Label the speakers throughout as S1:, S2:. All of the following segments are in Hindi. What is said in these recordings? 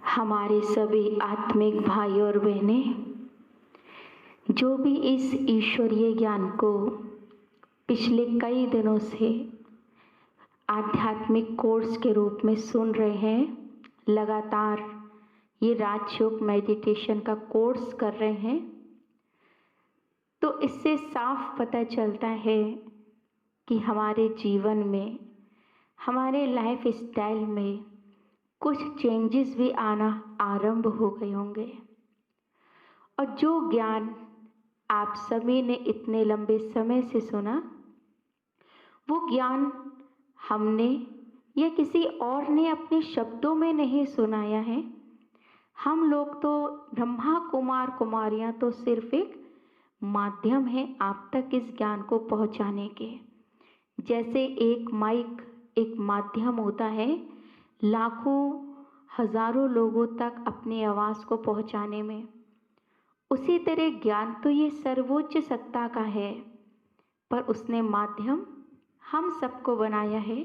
S1: हमारे सभी आत्मिक भाई और बहनें जो भी इस ईश्वरीय ज्ञान को पिछले कई दिनों से आध्यात्मिक कोर्स के रूप में सुन रहे हैं, लगातार ये राजयोग मेडिटेशन का कोर्स कर रहे हैं, तो इससे साफ पता चलता है कि हमारे जीवन में, हमारे लाइफ स्टाइल में कुछ चेंजेस भी आना आरंभ हो गए होंगे। और जो ज्ञान आप सभी ने इतने लंबे समय से सुना, वो ज्ञान हमने या किसी और ने अपने शब्दों में नहीं सुनाया है। हम लोग तो ब्रह्मा कुमार कुमारियां तो सिर्फ एक माध्यम है आप तक इस ज्ञान को पहुंचाने के। जैसे एक माइक एक माध्यम होता है लाखों हजारों लोगों तक अपनी आवाज़ को पहुंचाने में, उसी तरह ज्ञान तो ये सर्वोच्च सत्ता का है, पर उसने माध्यम हम सबको बनाया है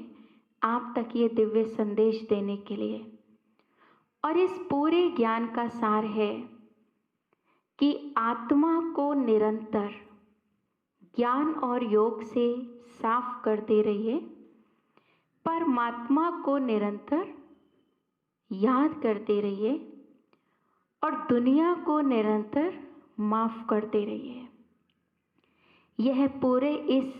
S1: आप तक ये दिव्य संदेश देने के लिए। और इस पूरे ज्ञान का सार है कि आत्मा को निरंतर ज्ञान और योग से साफ करते रहिए, परमात्मा को निरंतर याद करते रहिए और दुनिया को निरंतर माफ करते रहिए। यह पूरे इस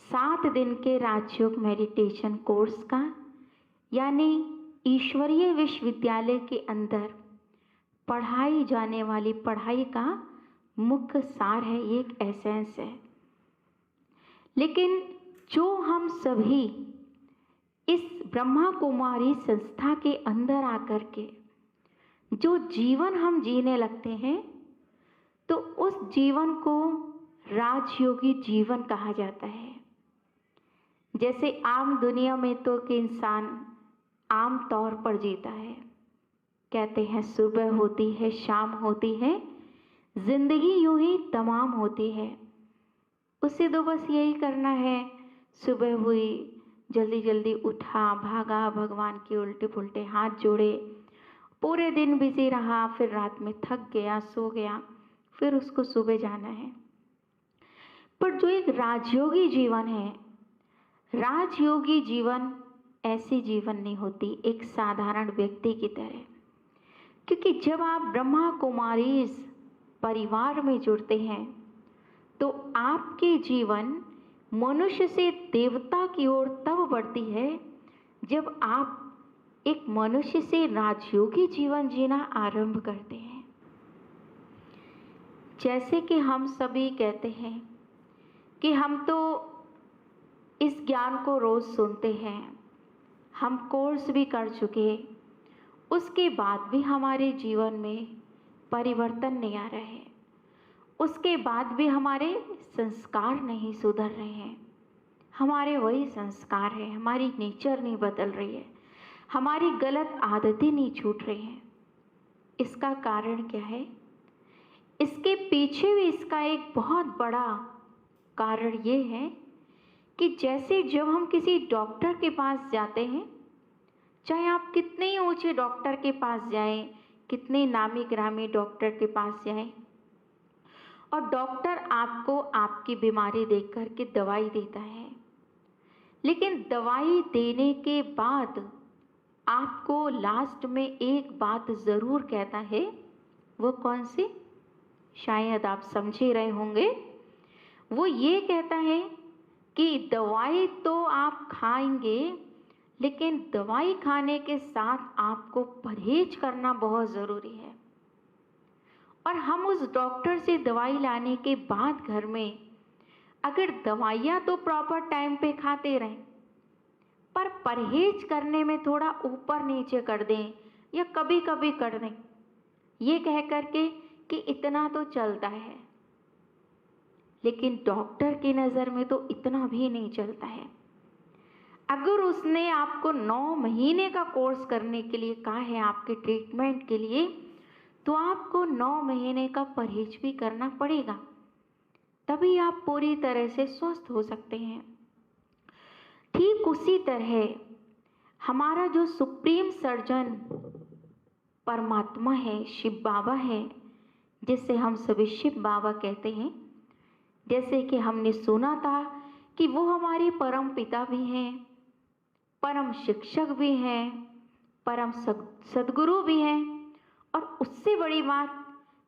S1: 7 दिन के राजयोग मेडिटेशन कोर्स का, यानी ईश्वरीय विश्वविद्यालय के अंदर पढ़ाई जाने वाली पढ़ाई का मुख्य सार है, ये एक एसेंस है। लेकिन जो हम सभी इस ब्रह्मा कुमारी संस्था के अंदर आकर के जो जीवन हम जीने लगते हैं, तो उस जीवन को राजयोगी जीवन कहा जाता है। जैसे आम दुनिया में तो कि इंसान आम तौर पर जीता है, कहते हैं सुबह होती है शाम होती है, जिंदगी यूं ही तमाम होती है। उसे तो बस यही करना है, सुबह हुई जल्दी जल्दी उठा, भागा, भगवान के उल्टे पुल्टे हाथ जोड़े, पूरे दिन बिजी रहा, फिर रात में थक गया, सो गया, फिर उसको सुबह जाना है। पर जो एक राजयोगी जीवन है, राजयोगी जीवन ऐसी जीवन नहीं होती एक साधारण व्यक्ति की तरह। क्योंकि जब आप ब्रह्मा कुमारी इस परिवार में जुड़ते हैं, तो आपके जीवन मनुष्य से देवता की ओर तब बढ़ती है जब आप एक मनुष्य से राजयोगी जीवन जीना आरंभ करते हैं। जैसे कि हम सभी कहते हैं कि हम तो इस ज्ञान को रोज सुनते हैं, हम कोर्स भी कर चुके, उसके बाद भी हमारे जीवन में परिवर्तन नहीं आ रहा है, उसके बाद भी हमारे संस्कार नहीं सुधर रहे हैं, हमारे वही संस्कार है, हमारी नेचर नहीं बदल रही है, हमारी गलत आदतें नहीं छूट रही हैं। इसका कारण क्या है? इसके पीछे भी इसका एक बहुत बड़ा कारण ये है कि जैसे जब हम किसी डॉक्टर के पास जाते हैं, चाहे आप कितने ही ऊंचे डॉक्टर के पास जाएं, कितने नामी ग्रामी डॉक्टर के पास जाएं, और डॉक्टर आपको आपकी बीमारी देख कर के दवाई देता है, लेकिन दवाई देने के बाद आपको लास्ट में एक बात ज़रूर कहता है। वो कौन सी? शायद आप समझ ही रहे होंगे। वो ये कहता है कि दवाई तो आप खाएंगे, लेकिन दवाई खाने के साथ आपको परहेज करना बहुत ज़रूरी है। और हम उस डॉक्टर से दवाई लाने के बाद घर में अगर दवाइयाँ तो प्रॉपर टाइम पे खाते रहें, पर परहेज करने में थोड़ा ऊपर नीचे कर दें या कभी कभी कर दें, ये कह करके कि इतना तो चलता है, लेकिन डॉक्टर की नज़र में तो इतना भी नहीं चलता है। अगर उसने आपको 9 महीने का कोर्स करने के लिए कहा है आपके ट्रीटमेंट के लिए, तो आपको 9 महीने का परहेज भी करना पड़ेगा, तभी आप पूरी तरह से स्वस्थ हो सकते हैं। ठीक उसी तरह हमारा जो सुप्रीम सर्जन परमात्मा है, शिव बाबा है, जिसे हम सभी शिव बाबा कहते हैं। जैसे कि हमने सुना था कि वो हमारे परम पिता भी हैं, परम शिक्षक भी हैं, परम सद्गुरु भी हैं, और उससे बड़ी बात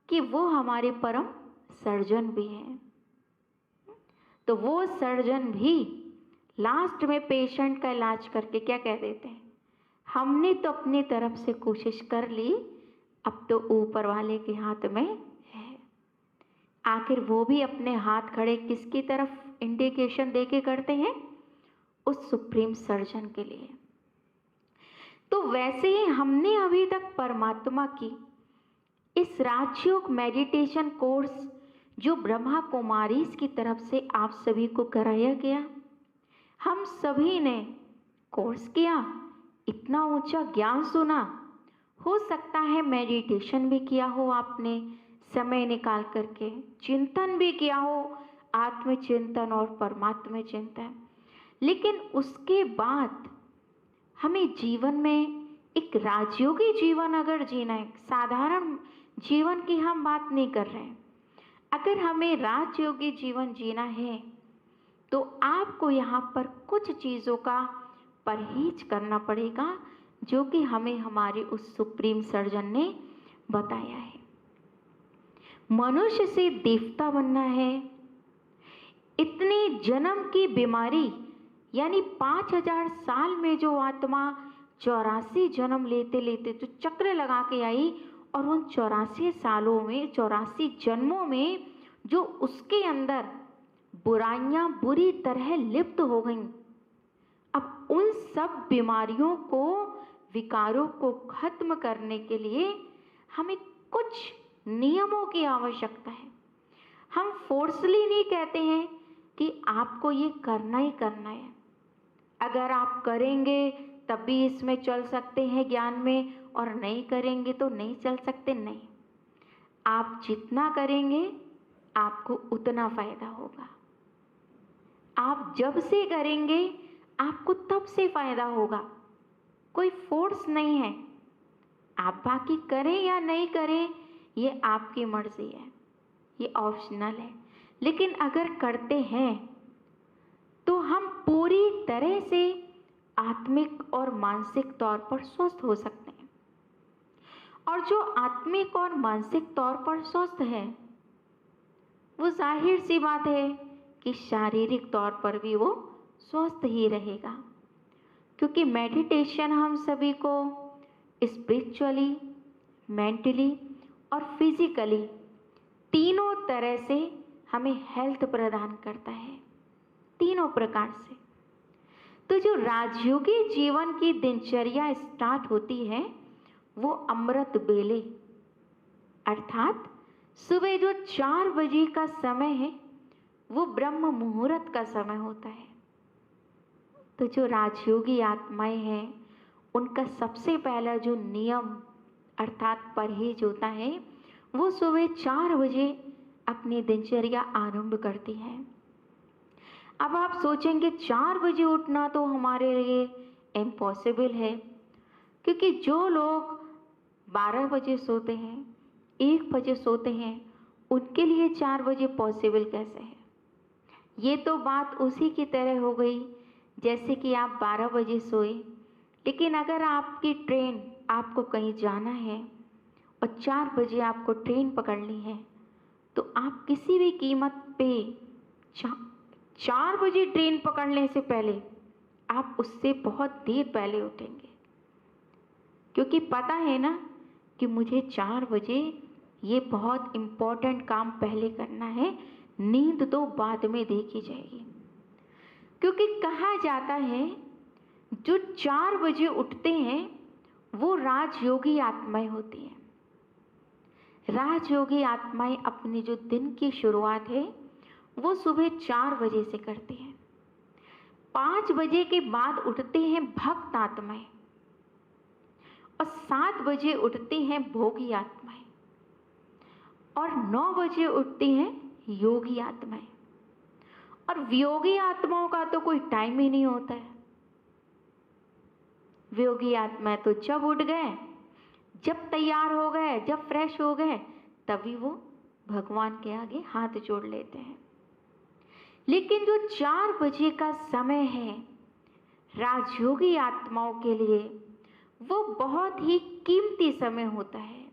S1: कि वो हमारे परम सर्जन भी हैं। तो वो सर्जन भी लास्ट में पेशेंट का इलाज करके क्या कह देते हैं, हमने तो अपनी तरफ से कोशिश कर ली, अब तो ऊपर वाले के हाथ में है। आखिर वो भी अपने हाथ खड़े किसकी तरफ इंडिकेशन देके करते हैं, उस सुप्रीम सर्जन के लिए। तो वैसे ही हमने अभी तक परमात्मा की इस राजयोग मेडिटेशन कोर्स जो ब्रह्मा कुमारीज की तरफ से आप सभी को कराया गया, हम सभी ने कोर्स किया, इतना ऊंचा ज्ञान सुना। हो सकता है मेडिटेशन भी किया हो आपने, समय निकाल करके चिंतन भी किया हो, आत्मचिंतन और परमात्मा चिंतन। लेकिन उसके बाद हमें जीवन में एक राजयोगी जीवन अगर जीना है, साधारण जीवन की हम बात नहीं कर रहे हैं, अगर हमें राजयोगी जीवन जीना है तो आपको यहाँ पर कुछ चीज़ों का परहेज करना पड़ेगा, जो कि हमें हमारे उस सुप्रीम सर्जन ने बताया है। मनुष्य से देवता बनना है, इतनी जन्म की बीमारी, यानी 5000 साल में जो आत्मा 84 जन्म लेते लेते जो चक्र लगा के आई, और उन 84 सालों में 84 जन्मों में जो उसके अंदर बुराइयां बुरी तरह लिप्त हो गईं, अब उन सब बीमारियों को, विकारों को खत्म करने के लिए हमें कुछ नियमों की आवश्यकता है। हम फोर्सली नहीं कहते हैं कि आपको ये करना ही करना है, अगर आप करेंगे तब भी इसमें चल सकते हैं ज्ञान में, और नहीं करेंगे तो नहीं चल सकते, नहीं। आप जितना करेंगे आपको उतना फायदा होगा। आप जब से करेंगे आपको तब से फायदा होगा, कोई फोर्स नहीं है। आप बाकी करें या नहीं करें ये आपकी मर्जी है, ये ऑप्शनल है। लेकिन अगर करते हैं तो हम पूरी तरह से आत्मिक और मानसिक तौर पर स्वस्थ हो सकते हैं। और जो आत्मिक और मानसिक तौर पर स्वस्थ है, वो जाहिर सी बात है कि शारीरिक तौर पर भी वो स्वस्थ ही रहेगा, क्योंकि मेडिटेशन हम सभी को स्पिरिचुअली, मेंटली और फिजिकली तीनों तरह से हमें हेल्थ प्रदान करता है, तीनों प्रकार से। तो जो राजयोगी जीवन की दिनचर्या स्टार्ट होती है वो अमृत बेले, अर्थात सुबह जो 4 बजे का समय है वो ब्रह्म मुहूर्त का समय होता है। तो जो राजयोगी आत्माएं हैं उनका सबसे पहला जो नियम अर्थात परहेज होता है, वो सुबह 4 बजे अपनी दिनचर्या आरंभ करती हैं। अब आप सोचेंगे 4 बजे उठना तो हमारे लिए इम्पॉसिबल है, क्योंकि जो लोग 12 बजे सोते हैं, 1 बजे सोते हैं, उनके लिए 4 बजे पॉसिबल कैसे है। ये तो बात उसी की तरह हो गई जैसे कि आप 12 बजे सोए, लेकिन अगर आपकी ट्रेन, आपको कहीं जाना है और 4 बजे आपको ट्रेन पकड़नी है, तो आप किसी भी कीमत पे 4 बजे ट्रेन पकड़ने से पहले आप उससे बहुत देर पहले उठेंगे, क्योंकि पता है ना कि मुझे 4 बजे ये बहुत इम्पोर्टेंट काम पहले करना है, नींद तो बाद में देखी जाएगी। क्योंकि कहा जाता है जो 4 बजे उठते हैं वो राजयोगी आत्माएं होती हैं। राजयोगी आत्माएं अपनी जो दिन की शुरुआत है वो सुबह 4 बजे से करते हैं। 5 बजे के बाद उठते हैं भक्त आत्माएं, और 7 बजे उठती हैं भोगी आत्माएं, और 9 बजे उठती हैं योगी आत्माएं। और वियोगी आत्माओं का तो कोई टाइम ही नहीं होता है। वियोगी आत्माएं तो जब उठ गए जब तैयार हो गए, जब फ्रेश हो गए, तभी वो भगवान के आगे हाथ जोड़ लेते हैं। लेकिन जो 4 बजे का समय है राजयोगी आत्माओं के लिए, वो बहुत ही कीमती समय होता है,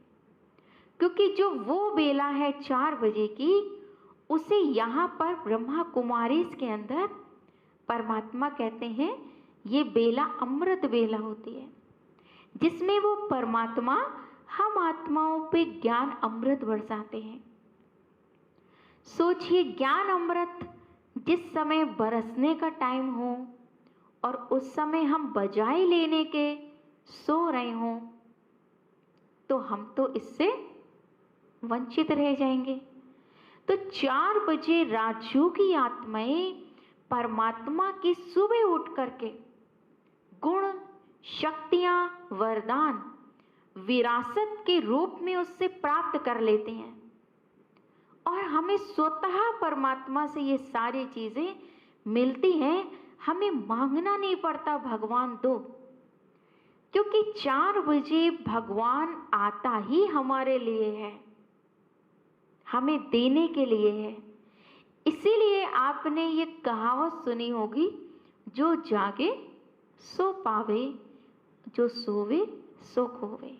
S1: क्योंकि जो वो बेला है 4 बजे की, उसे यहाँ पर ब्रह्मा कुमारीज के अंदर परमात्मा कहते हैं ये बेला अमृत बेला होती है, जिसमें वो परमात्मा हम आत्माओं पे ज्ञान अमृत बरसाते हैं। सोचिए, ज्ञान अमृत जिस समय बरसने का टाइम हो और उस समय हम बजाय लेने के सो रहे हों, तो हम तो इससे वंचित रह जाएंगे। तो 4 बजे राजयोगी आत्माएं परमात्मा की सुबह उठ करके गुण, शक्तियां, वरदान विरासत के रूप में उससे प्राप्त कर लेते हैं, और हमें स्वतः परमात्मा से ये सारी चीजें मिलती हैं। हमें मांगना नहीं पड़ता भगवान दो, क्योंकि 4 बजे भगवान आता ही हमारे लिए है, हमें देने के लिए है। इसीलिए आपने ये कहावत सुनी होगी, जो जागे सो पावे, जो सोवे सो खोवे।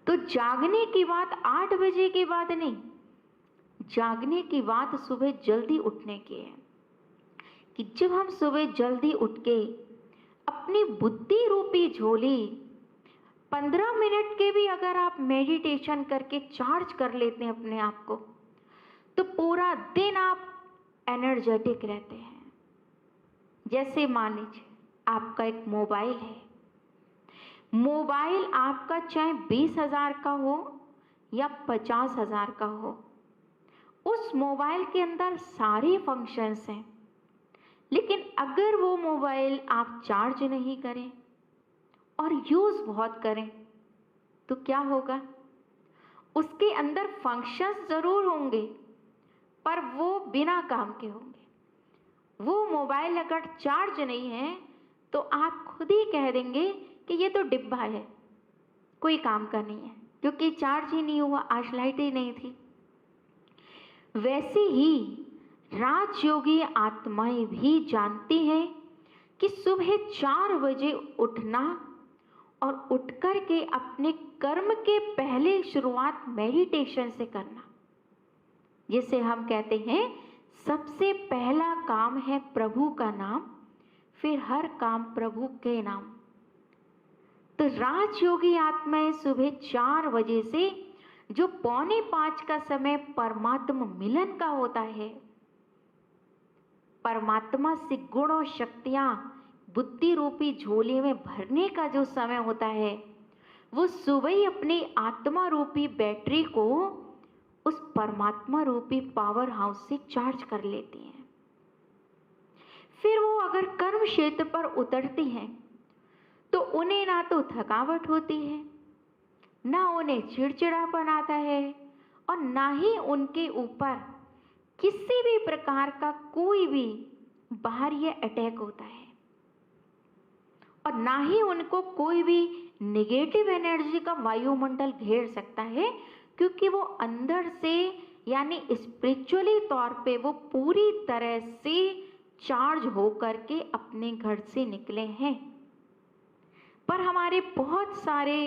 S1: तो जागने की बात 8 बजे के बाद नहीं, जागने की बात सुबह जल्दी उठने की है, कि जब हम सुबह जल्दी उठ के अपनी बुद्धि रूपी झोली 15 मिनट के भी अगर आप मेडिटेशन करके चार्ज कर लेते हैं अपने आप को, तो पूरा दिन आप एनर्जेटिक रहते हैं। जैसे मान लीजिए आपका एक मोबाइल है, मोबाइल आपका चाहे 20,000 का हो या 50,000 का हो, उस मोबाइल के अंदर सारे फंक्शंस हैं, लेकिन अगर वो मोबाइल आप चार्ज नहीं करें और यूज़ बहुत करें, तो क्या होगा? उसके अंदर फंक्शंस ज़रूर होंगे, पर वो बिना काम के होंगे। वो मोबाइल अगर चार्ज नहीं है, तो आप खुद ही कह देंगे कि ये तो डिब्बा है, कोई काम का नहीं है, क्योंकि चार्ज ही नहीं हुआ, आज लाइट ही नहीं थी। वैसे ही राजयोगी आत्माएं भी जानती हैं कि सुबह 4 बजे उठना और उठ कर के अपने कर्म के पहले शुरुआत मेडिटेशन से करना, जिसे हम कहते हैं सबसे पहला काम है प्रभु का नाम, फिर हर काम प्रभु के नाम। तो राजयोगी आत्माएं सुबह 4 बजे से जो 4:45 का समय परमात्मा मिलन का होता है, परमात्मा से गुण और शक्तियां बुद्धि रूपी झोली में भरने का जो समय होता है, वो सुबह ही अपनी आत्मा रूपी बैटरी को उस परमात्मा रूपी पावर हाउस से चार्ज कर लेती हैं। फिर वो अगर कर्म क्षेत्र पर उतरती हैं, तो उन्हें ना तो थकावट होती है, ना उन्हें चिड़चिड़ापन आता है, और ना ही उनके ऊपर किसी भी प्रकार का कोई भी बाहरी अटैक होता है, और ना ही उनको कोई भी नेगेटिव एनर्जी का वायुमंडल घेर सकता है, क्योंकि वो अंदर से यानी स्पिरिचुअली तौर पे वो पूरी तरह से चार्ज हो करके अपने घर से निकले हैं। पर हमारे बहुत सारे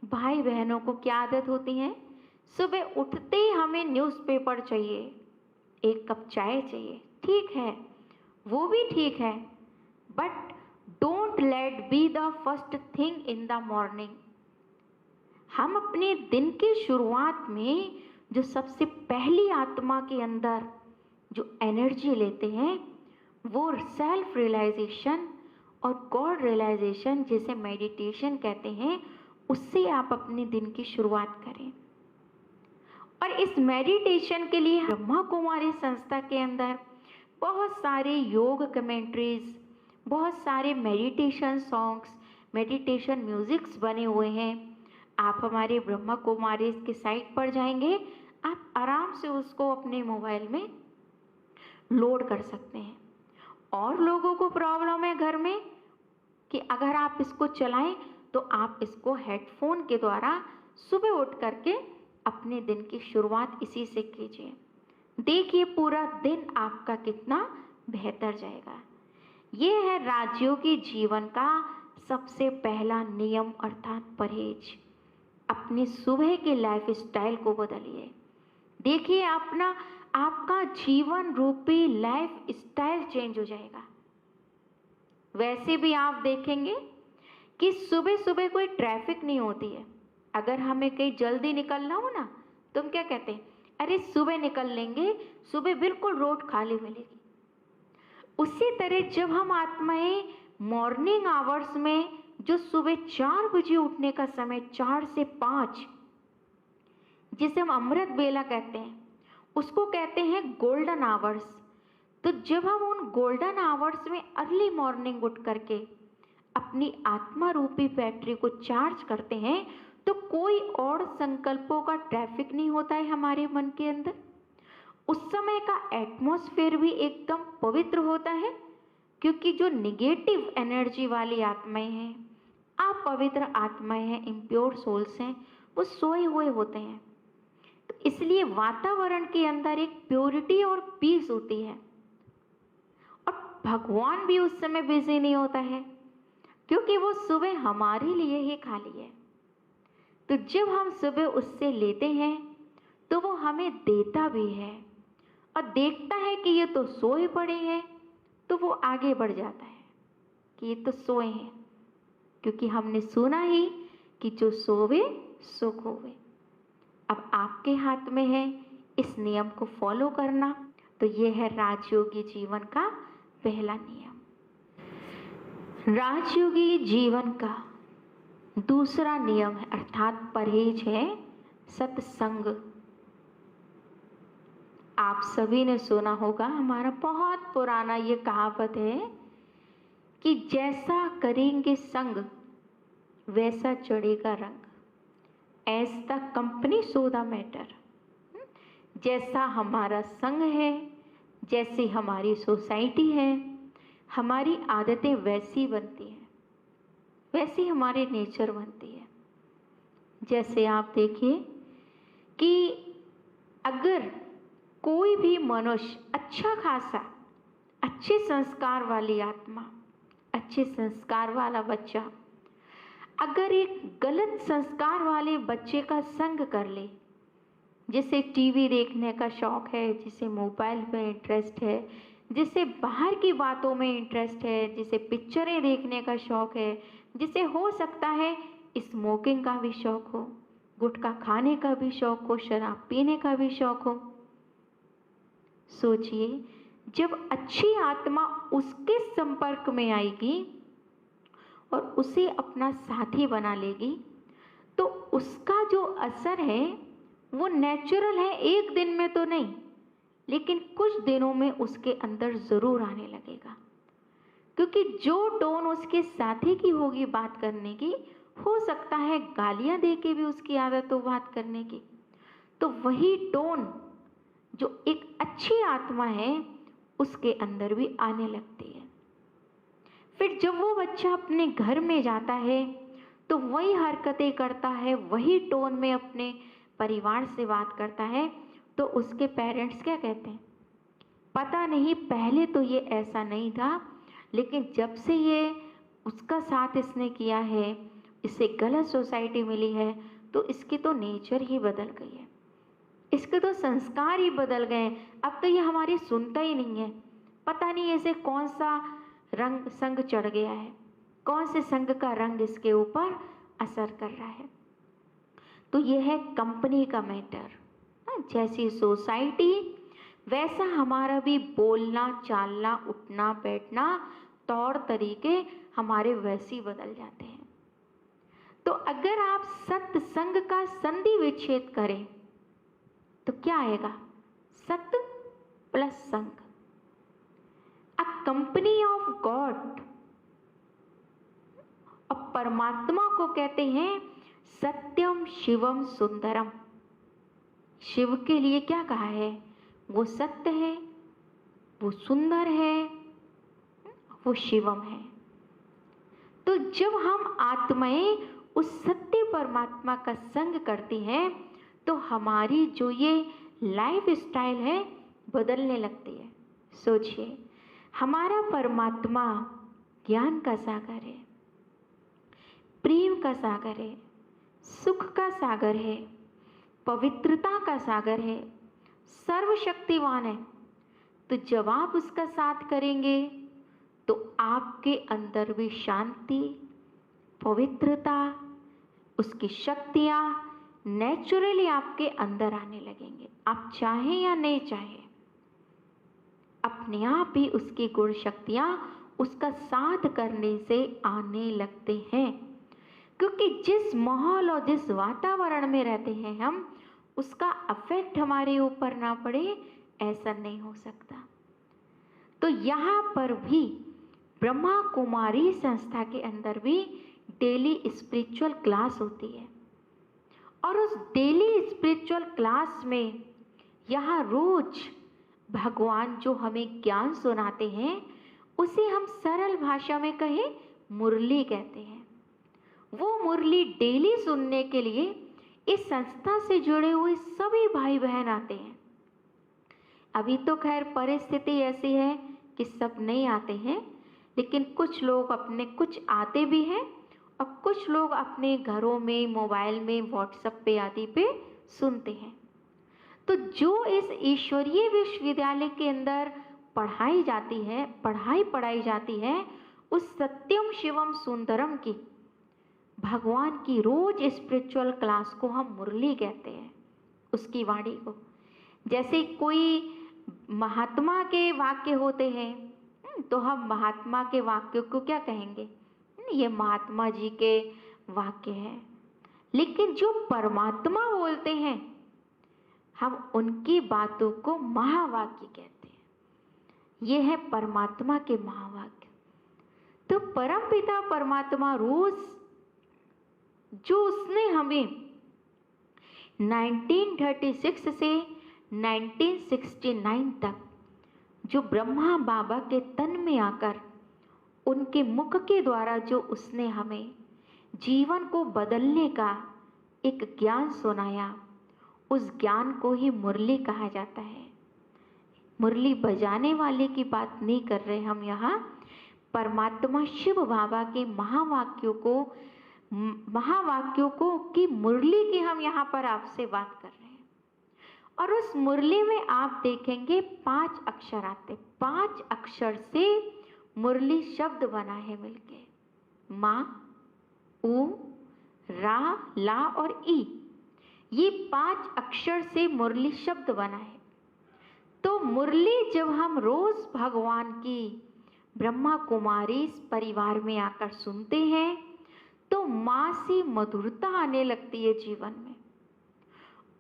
S1: भाई बहनों को क्या आदत होती है, सुबह उठते ही हमें न्यूज़पेपर चाहिए, एक कप चाय चाहिए। ठीक है, वो भी ठीक है, but don't let be the first thing in the morning. हम अपने दिन की शुरुआत में जो सबसे पहली आत्मा के अंदर जो एनर्जी लेते हैं, वो सेल्फ रियलाइजेशन और गॉड रियलाइजेशन, जिसे मेडिटेशन कहते हैं, उससे आप अपने दिन की शुरुआत करें। और इस मेडिटेशन के लिए ब्रह्मा कुमारी संस्था के अंदर बहुत सारे योग कमेंट्रीज, बहुत सारे मेडिटेशन सॉन्ग्स, मेडिटेशन म्यूजिक्स बने हुए हैं। आप हमारे ब्रह्मा कुमारी के साइट पर जाएंगे, आप आराम से उसको अपने मोबाइल में लोड कर सकते हैं। और लोगों को प्रॉब्लम है घर में कि अगर आप इसको चलाएं तो आप इसको हेडफोन के द्वारा सुबह उठ करके अपने दिन की शुरुआत इसी से कीजिए। देखिए पूरा दिन आपका कितना बेहतर जाएगा। ये है राजयोगी जीवन का सबसे पहला नियम अर्थात परहेज। अपनी सुबह के लाइफ स्टाइल को बदलिए। देखिए आपका जीवन रूपी लाइफ स्टाइल चेंज हो जाएगा। वैसे भी आप देखेंगे कि सुबह सुबह कोई ट्रैफिक नहीं होती है। अगर हमें कहीं जल्दी निकलना हो ना, तो हम क्या कहते हैं, अरे सुबह निकल लेंगे, सुबह बिल्कुल रोड खाली मिलेगी। उसी तरह जब हम आत्माएं मॉर्निंग आवर्स में, जो सुबह 4 बजे उठने का समय, 4 से 5, जिसे हम अमृत बेला कहते हैं, उसको कहते हैं गोल्डन आवर्स। तो जब हम उन गोल्डन आवर्स में अर्ली मॉर्निंग उठ करके अपनी आत्मा रूपी बैटरी को चार्ज करते हैं, तो कोई और संकल्पों का ट्रैफिक नहीं होता है हमारे मन के अंदर। उस समय का एटमॉस्फेयर भी एकदम पवित्र होता है, क्योंकि जो निगेटिव एनर्जी वाली आत्माएं हैं, अपवित्र आत्माएं हैं, इम्प्योर सोल्स हैं, वो सोए हुए होते हैं। तो इसलिए वातावरण के अंदर एक प्योरिटी और पीस होती है। और भगवान भी उस समय बिजी नहीं होता है, क्योंकि वो सुबह हमारे लिए ही खाली है। तो जब हम सुबह उससे लेते हैं तो वो हमें देता भी है, और देखता है कि ये तो सोए पड़े हैं, तो वो आगे बढ़ जाता है कि ये तो सोए हैं, क्योंकि हमने सुना ही कि जो सोवे सो खोवे। अब आपके हाथ में है इस नियम को फॉलो करना। तो ये है राजयोगी जीवन का पहला नियम। राजयोगी जीवन का दूसरा नियम है अर्थात परहेज है सत्संग। आप सभी ने सुना होगा, हमारा बहुत पुराना ये कहावत है कि जैसा करेंगे संग वैसा चढ़ेगा रंग। As the company so the matter. जैसा हमारा संग है, जैसी हमारी सोसाइटी है, हमारी आदतें वैसी बनती हैं, वैसी हमारे नेचर बनती है। जैसे आप देखिए कि अगर कोई भी मनुष्य अच्छा खासा, अच्छे संस्कार वाली आत्मा, अच्छे संस्कार वाला बच्चा, अगर एक गलत संस्कार वाले बच्चे का संग कर ले, जिसे टीवी देखने का शौक है, जिसे मोबाइल में इंटरेस्ट है, जिसे बाहर की बातों में इंटरेस्ट है, जिसे पिक्चरें देखने का शौक है, जिसे हो सकता है स्मोकिंग का भी शौक हो, गुटखा खाने का भी शौक हो, शराब पीने का भी शौक हो, सोचिए जब अच्छी आत्मा उसके संपर्क में आएगी और उसे अपना साथी बना लेगी, तो उसका जो असर है वो नेचुरल है, एक दिन में तो नहीं, लेकिन कुछ दिनों में उसके अंदर ज़रूर आने लगेगा। क्योंकि जो टोन उसके साथी की होगी बात करने की, हो सकता है गालियां दे के भी उसकी आदत हो बात करने की, तो वही टोन जो एक अच्छी आत्मा है उसके अंदर भी आने लगती है। फिर जब वो बच्चा अपने घर में जाता है तो वही हरकतें करता है, वही टोन में अपने परिवार से बात करता है, तो उसके पेरेंट्स क्या कहते हैं, पता नहीं पहले तो ये ऐसा नहीं था, लेकिन जब से ये उसका साथ इसने किया है, इसे गलत सोसाइटी मिली है, तो इसकी तो नेचर ही बदल गई है, इसके तो संस्कार ही बदल गए, अब तो ये हमारी सुनता ही नहीं है, पता नहीं ऐसे कौन सा रंग संग चढ़ गया है, कौन से संग का रंग इसके ऊपर असर कर रहा है। तो ये है कंपनी का मैटर। जैसी सोसाइटी वैसा हमारा भी बोलना, चालना, उठना, बैठना, तौर तरीके हमारे वैसे ही बदल जाते हैं। तो अगर आप सत्संग का संधि विच्छेद करें तो क्या आएगा, सत प्लस संग, अ कंपनी ऑफ गॉड। और परमात्मा को कहते हैं सत्यम शिवम सुंदरम। शिव के लिए क्या कहा है, वो सत्य है, वो सुंदर है, वो शिवम है। तो जब हम आत्माएं उस सत्य परमात्मा का संग करती हैं तो हमारी जो ये लाइफ स्टाइल है बदलने लगती है। सोचिए, हमारा परमात्मा ज्ञान का सागर है, प्रेम का सागर है, सुख का सागर है, पवित्रता का सागर है, सर्वशक्तिवान है। तो जब आप उसका साथ करेंगे तो आपके अंदर भी शांति, पवित्रता, उसकी शक्तियाँ नेचुरली आपके अंदर आने लगेंगे। आप चाहें या नहीं चाहें, अपने आप ही उसकी गुण शक्तियाँ उसका साथ करने से आने लगते हैं। क्योंकि जिस माहौल और जिस वातावरण में रहते हैं हम, उसका अफेक्ट हमारे ऊपर ना पड़े, ऐसा नहीं हो सकता। तो यहाँ पर भी ब्रह्मा कुमारी संस्था के अंदर भी डेली स्पिरिचुअल क्लास होती है और उस डेली स्पिरिचुअल क्लास में यहाँ रोज भगवान जो हमें ज्ञान सुनाते हैं उसे हम सरल भाषा में कहें मुरली कहते हैं। वो मुरली डेली सुनने के लिए इस संस्था से जुड़े हुए सभी भाई बहन आते हैं। अभी तो खैर परिस्थिति ऐसी है कि सब नहीं आते हैं, लेकिन कुछ लोग कुछ आते भी हैं और कुछ लोग अपने घरों में, मोबाइल में, व्हाट्सएप पे आदि पे सुनते हैं। तो जो इस ईश्वरीय विश्वविद्यालय के अंदर पढ़ाई पढ़ाई जाती है, उस सत्यम शिवम सुंदरम की, भगवान की रोज स्पिरिचुअल क्लास को हम मुरली कहते हैं, उसकी वाणी को। जैसे कोई महात्मा के वाक्य होते हैं तो हम महात्मा के वाक्यों को क्या कहेंगे, ये महात्मा जी के वाक्य हैं। लेकिन जो परमात्मा बोलते हैं हम उनकी बातों को महावाक्य कहते हैं। ये है परमात्मा के महावाक्य। तो परमपिता परमात्मा रोज जो उसने हमें 1936 से 1969 तक जो ब्रह्मा बाबा के तन में आकर उनके मुख के द्वारा जो उसने हमें जीवन को बदलने का एक ज्ञान सुनाया, उस ज्ञान को ही मुरली कहा जाता है। मुरली बजाने वाले की बात नहीं कर रहे हम यहाँ, परमात्मा शिव बाबा के महावाक्यों को की मुरली की हम यहाँ पर आपसे बात कर रहे हैं। और उस मुरली में आप देखेंगे 5 अक्षर आते, 5 अक्षर से मुरली शब्द बना है मिलके, माँ, ऊ, रा, ला और ई। ये 5 अक्षर से मुरली शब्द बना है। तो मुरली जब हम रोज भगवान की ब्रह्मा कुमारी परिवार में आकर सुनते हैं तो माँ से मधुरता आने लगती है जीवन में,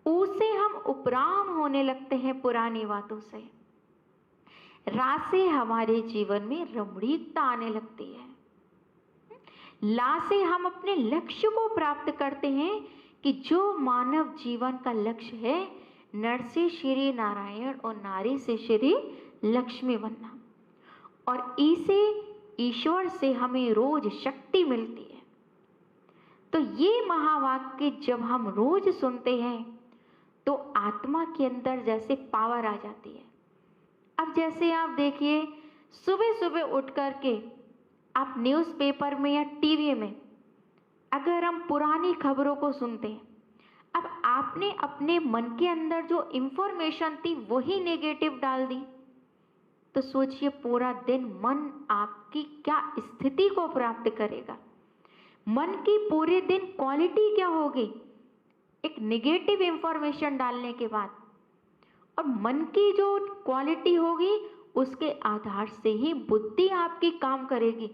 S1: ऊ से हम उपराम होने लगते हैं पुरानी बातों से, रा से हमारे जीवन में रमणीकता आने लगती है, ला से हम अपने लक्ष्य को प्राप्त करते हैं कि जो मानव जीवन का लक्ष्य है, नर से श्री नारायण और नारी से श्री लक्ष्मी बनना, और ई से ईश्वर से हमें रोज शक्ति मिलती है। तो ये महावाक्य जब हम रोज सुनते हैं तो आत्मा के अंदर जैसे पावर आ जाती है। अब जैसे आप देखिए, सुबह सुबह उठ करके आप न्यूज़पेपर में या टीवी में अगर हम पुरानी खबरों को सुनते हैं, अब आपने अपने मन के अंदर जो इंफॉर्मेशन थी वही नेगेटिव डाल दी, तो सोचिए पूरा दिन मन आपकी क्या स्थिति को प्राप्त करेगा, मन की पूरे दिन क्वालिटी क्या होगी एक नेगेटिव इंफॉर्मेशन डालने के बाद। और मन की जो क्वालिटी होगी उसके आधार से ही बुद्धि आपकी काम करेगी,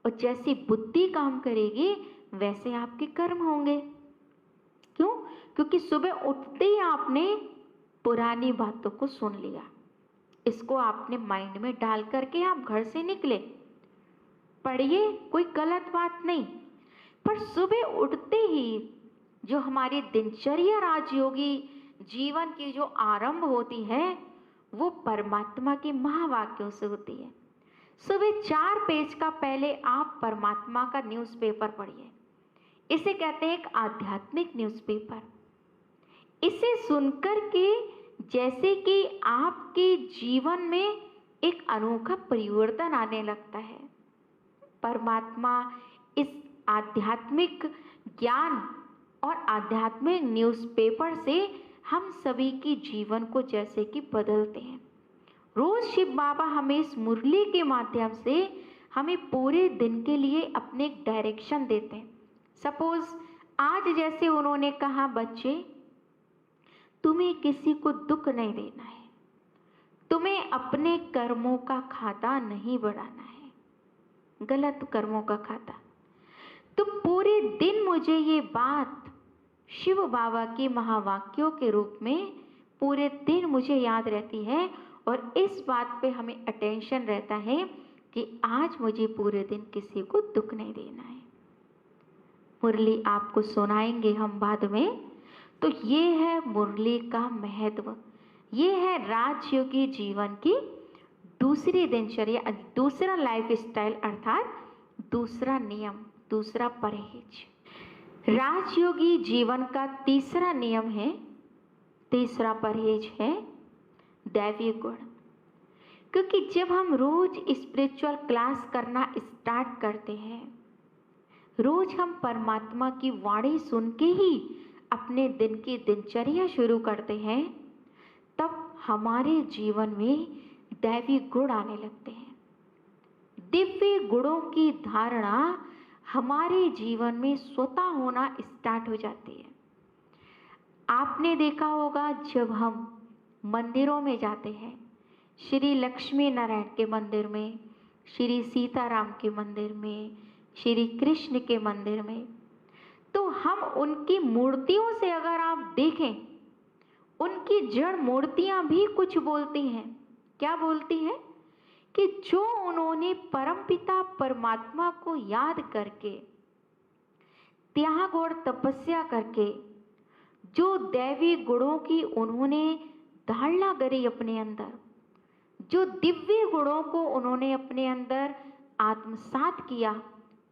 S1: और जैसी बुद्धि काम करेगी वैसे आपके कर्म होंगे। क्यों? क्योंकि सुबह उठते ही आपने पुरानी बातों को सुन लिया, इसको आपने माइंड में डाल करके आप घर से निकले। पढ़िए, कोई गलत बात नहीं, पर सुबह उठते ही जो हमारी दिनचर्या राजयोगी जीवन की जो आरंभ होती है वो परमात्मा के महावाक्यों से होती है। सुबह 4 पेज का पहले आप परमात्मा का न्यूज़पेपर पढ़िए। इसे कहते हैं एक आध्यात्मिक न्यूज़पेपर। इसे सुनकर के जैसे कि आपके जीवन में एक अनोखा परिवर्तन आने लगता है। परमात्मा इस आध्यात्मिक ज्ञान और आध्यात्मिक न्यूज़पेपर से हम सभी के जीवन को जैसे कि बदलते हैं। रोज शिव बाबा हमें इस मुरली के माध्यम से हमें पूरे दिन के लिए अपने एक डायरेक्शन देते हैं। सपोज आज जैसे उन्होंने कहा, बच्चे तुम्हें किसी को दुख नहीं देना है, तुम्हें अपने कर्मों का खाता नहीं बढ़ाना है, गलत कर्मों का खाता। तो पूरे दिन मुझे ये बात शिव बाबा के महावाक्यों के रूप में पूरे दिन मुझे याद रहती है और इस बात पे हमें अटेंशन रहता है कि आज मुझे पूरे दिन किसी को दुख नहीं देना है। मुरली आपको सुनाएंगे हम बाद में। तो ये है मुरली का महत्व, ये है राजयोगी जीवन की दूसरी दिनचर्या, दूसरा लाइफ स्टाइल, अर्थात दूसरा नियम, दूसरा परहेज। राजयोगी जीवन का तीसरा नियम है, तीसरा परहेज है दैवीय गुण। क्योंकि जब हम रोज स्पिरिचुअल क्लास करना स्टार्ट करते हैं, रोज हम परमात्मा की वाणी सुन के ही अपने दिन की दिनचर्या शुरू करते हैं, तब हमारे जीवन में दैवी गुण आने लगते हैं। दिव्य गुणों की धारणा हमारे जीवन में स्वतः होना स्टार्ट हो जाती है। आपने देखा होगा जब हम मंदिरों में जाते हैं, श्री लक्ष्मी नारायण के मंदिर में, श्री सीताराम के मंदिर में, श्री कृष्ण के मंदिर में, तो हम उनकी मूर्तियों से अगर आप देखें, उनकी जड़ मूर्तियां भी कुछ बोलती हैं। क्या बोलती हैं? कि जो उन्होंने परमपिता परमात्मा को याद करके, त्याग और तपस्या करके, जो दैवी गुणों की उन्होंने धारणा करी अपने अंदर, जो दिव्य गुणों को उन्होंने अपने अंदर आत्मसात किया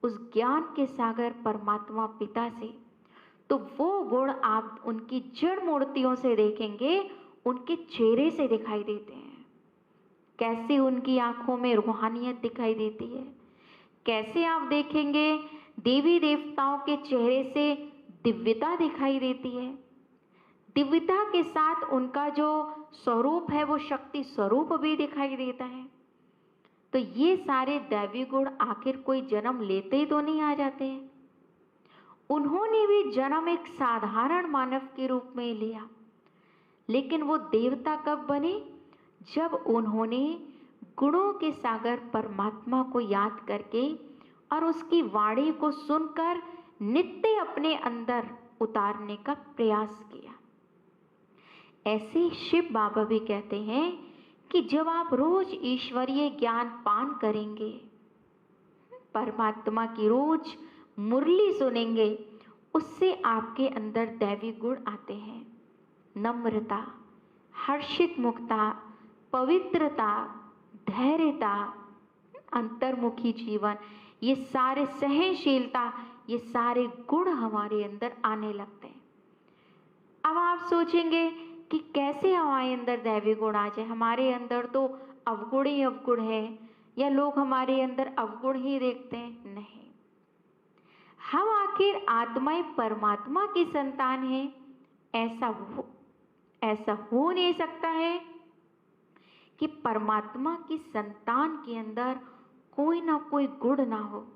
S1: उस ज्ञान के सागर परमात्मा पिता से, तो वो गुण आप उनकी जड़ मूर्तियों से देखेंगे, उनके चेहरे से दिखाई देते हैं। कैसे उनकी आंखों में रूहानियत दिखाई देती है, कैसे आप देखेंगे देवी देवताओं के चेहरे से दिव्यता दिखाई देती है। दिव्यता के साथ उनका जो स्वरूप है वो शक्ति स्वरूप भी दिखाई देता है। तो ये सारे दैवी गुण आखिर कोई जन्म लेते ही तो नहीं आ जाते हैं। उन्होंने भी जन्म एक साधारण मानव के रूप में लिया, लेकिन वो देवता कब बने? जब उन्होंने गुणों के सागर परमात्मा को याद करके और उसकी वाणी को सुनकर नित्य अपने अंदर उतारने का प्रयास किया। ऐसे शिव बाबा भी कहते हैं कि जब आप रोज ईश्वरीय ज्ञान पान करेंगे, परमात्मा की रोज मुरली सुनेंगे, उससे आपके अंदर दैवी गुण आते हैं। नम्रता, हर्षित मुक्ता, पवित्रता, धैर्यता, अंतर्मुखी जीवन, ये सारे सहनशीलता, ये सारे गुण हमारे अंदर आने लगते हैं। अब आप सोचेंगे कि कैसे हमारे अंदर दैवी गुण आ जाए, हमारे अंदर तो अवगुण ही अवगुण है, या लोग हमारे अंदर अवगुण ही देखते हैं। नहीं, हम आखिर आत्माएं परमात्मा की संतान हैं। ऐसा हो नहीं सकता है कि परमात्मा की संतान के अंदर कोई ना कोई गुण ना हो।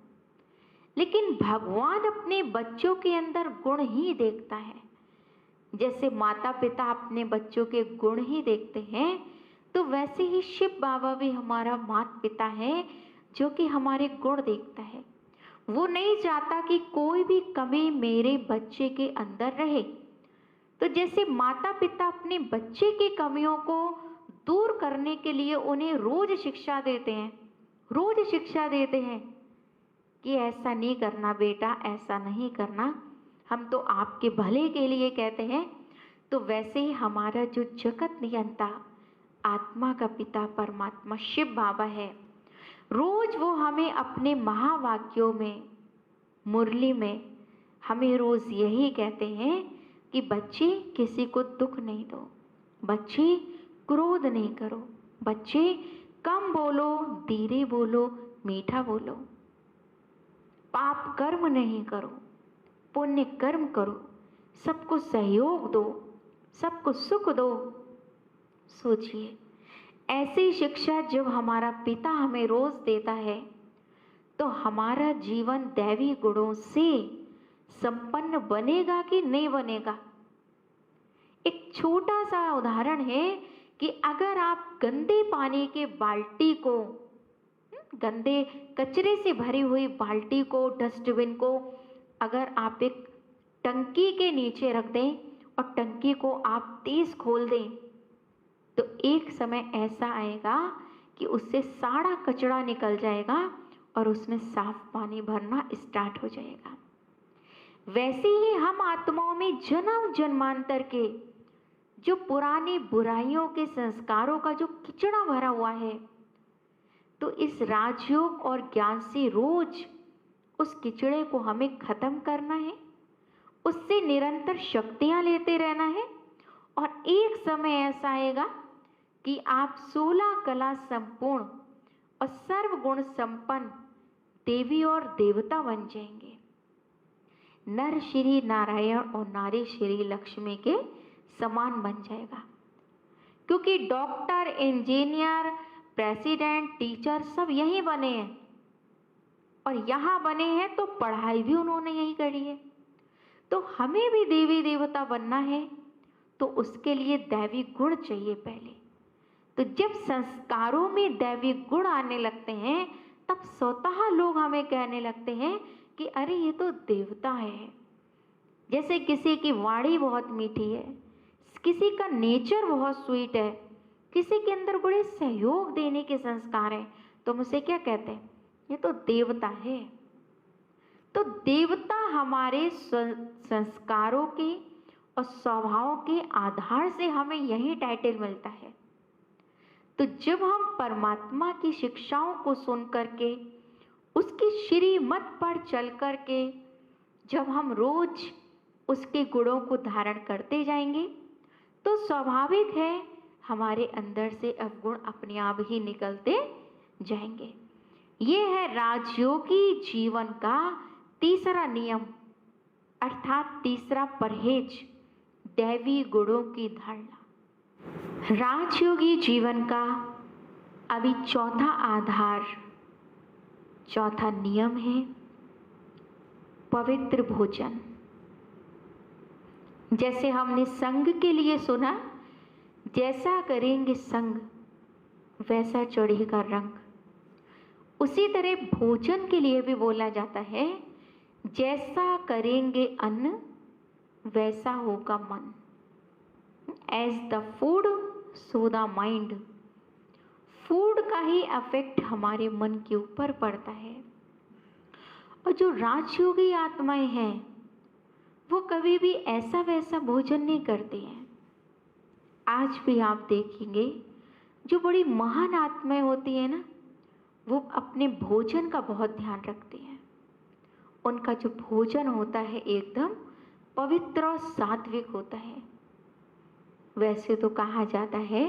S1: लेकिन भगवान अपने बच्चों के अंदर गुण ही देखता है। जैसे माता पिता अपने बच्चों के गुण ही देखते हैं, तो वैसे ही शिव बाबा भी हमारा माता पिता है जो कि हमारे गुण देखता है। वो नहीं चाहता कि कोई भी कमी मेरे बच्चे के अंदर रहे। तो जैसे माता पिता अपने बच्चे की कमियों को दूर करने के लिए उन्हें रोज शिक्षा देते हैं, रोज शिक्षा देते हैं कि ऐसा नहीं करना बेटा, ऐसा नहीं करना, हम तो आपके भले के लिए कहते हैं। तो वैसे ही हमारा जो जगत नियंता आत्मा का पिता परमात्मा शिव बाबा है, रोज वो हमें अपने महावाक्यों में, मुरली में हमें रोज यही कहते हैं कि बच्चे किसी को दुख नहीं दो, बच्चे क्रोध नहीं करो, बच्चे कम बोलो, धीरे बोलो, मीठा बोलो, पाप कर्म नहीं करो, पुण्य कर्म करो, सबको सहयोग दो, सबको सुख दो। सोचिए, ऐसी शिक्षा जब हमारा पिता हमें रोज देता है तो हमारा जीवन दैवी गुणों से संपन्न बनेगा कि नहीं बनेगा। एक छोटा सा उदाहरण है कि अगर आप गंदे पानी के बाल्टी को, गंदे कचरे से भरी हुई बाल्टी को, डस्टबिन को अगर आप एक टंकी के नीचे रख दें और टंकी को आप तेज खोल दें, तो एक समय ऐसा आएगा कि उससे सारा कचरा निकल जाएगा और उसमें साफ पानी भरना स्टार्ट हो जाएगा। वैसे ही हम आत्माओं में जन्म जन्मांतर के जो पुरानी बुराइयों के संस्कारों का जो किचड़ा भरा हुआ है, तो इस राजयोग और ज्ञान से रोज उस किचड़े को हमें खत्म करना है, उससे निरंतर शक्तियां लेते रहना है। और एक समय ऐसा आएगा कि आप 16 कला संपूर्ण और सर्वगुण संपन्न देवी और देवता बन जाएंगे। नर श्री नारायण और नारी श्री लक्ष्मी के समान बन जाएगा, क्योंकि डॉक्टर, इंजीनियर, प्रेसिडेंट, टीचर सब यही बने हैं, और यहाँ बने हैं तो पढ़ाई भी उन्होंने यही करी है। तो हमें भी देवी देवता बनना है तो उसके लिए दैवी गुण चाहिए पहले। तो जब संस्कारों में दैवी गुण आने लगते हैं तब स्वतः लोग हमें कहने लगते हैं कि अरे ये तो देवता है। जैसे किसी की वाणी बहुत मीठी है, किसी का नेचर बहुत स्वीट है, किसी के अंदर बड़े सहयोग देने के संस्कार हैं, तो हम उसे क्या कहते हैं? ये तो देवता है। तो देवता हमारे संस्कारों के और स्वभाव के आधार से हमें यही टाइटल मिलता है। तो जब हम परमात्मा की शिक्षाओं को सुन करके, उसकी श्रीमत पर चल करके जब हम रोज उसके गुणों को धारण करते जाएंगे, तो स्वाभाविक है हमारे अंदर से अवगुण अपने आप ही निकलते जाएंगे। ये है राजयोगी जीवन का तीसरा नियम, अर्थात तीसरा परहेज, दैवी गुणों की धारणा। राजयोगी जीवन का अभी चौथा आधार, चौथा नियम है पवित्र भोजन। जैसे हमने संग के लिए सुना, जैसा करेंगे संग वैसा चढ़ेगा रंग, उसी तरह भोजन के लिए भी बोला जाता है, जैसा करेंगे अन्न वैसा होगा मन। As the food so the mind. Food का ही इफेक्ट हमारे मन के ऊपर पड़ता है। और जो राजयोगी आत्माएं हैं वो कभी भी ऐसा वैसा भोजन नहीं करते हैं। आज भी आप देखेंगे जो बड़ी महान आत्माएं होती है ना, वो अपने भोजन का बहुत ध्यान रखते हैं। उनका जो भोजन होता है एकदम पवित्र और सात्विक होता है। वैसे तो कहा जाता है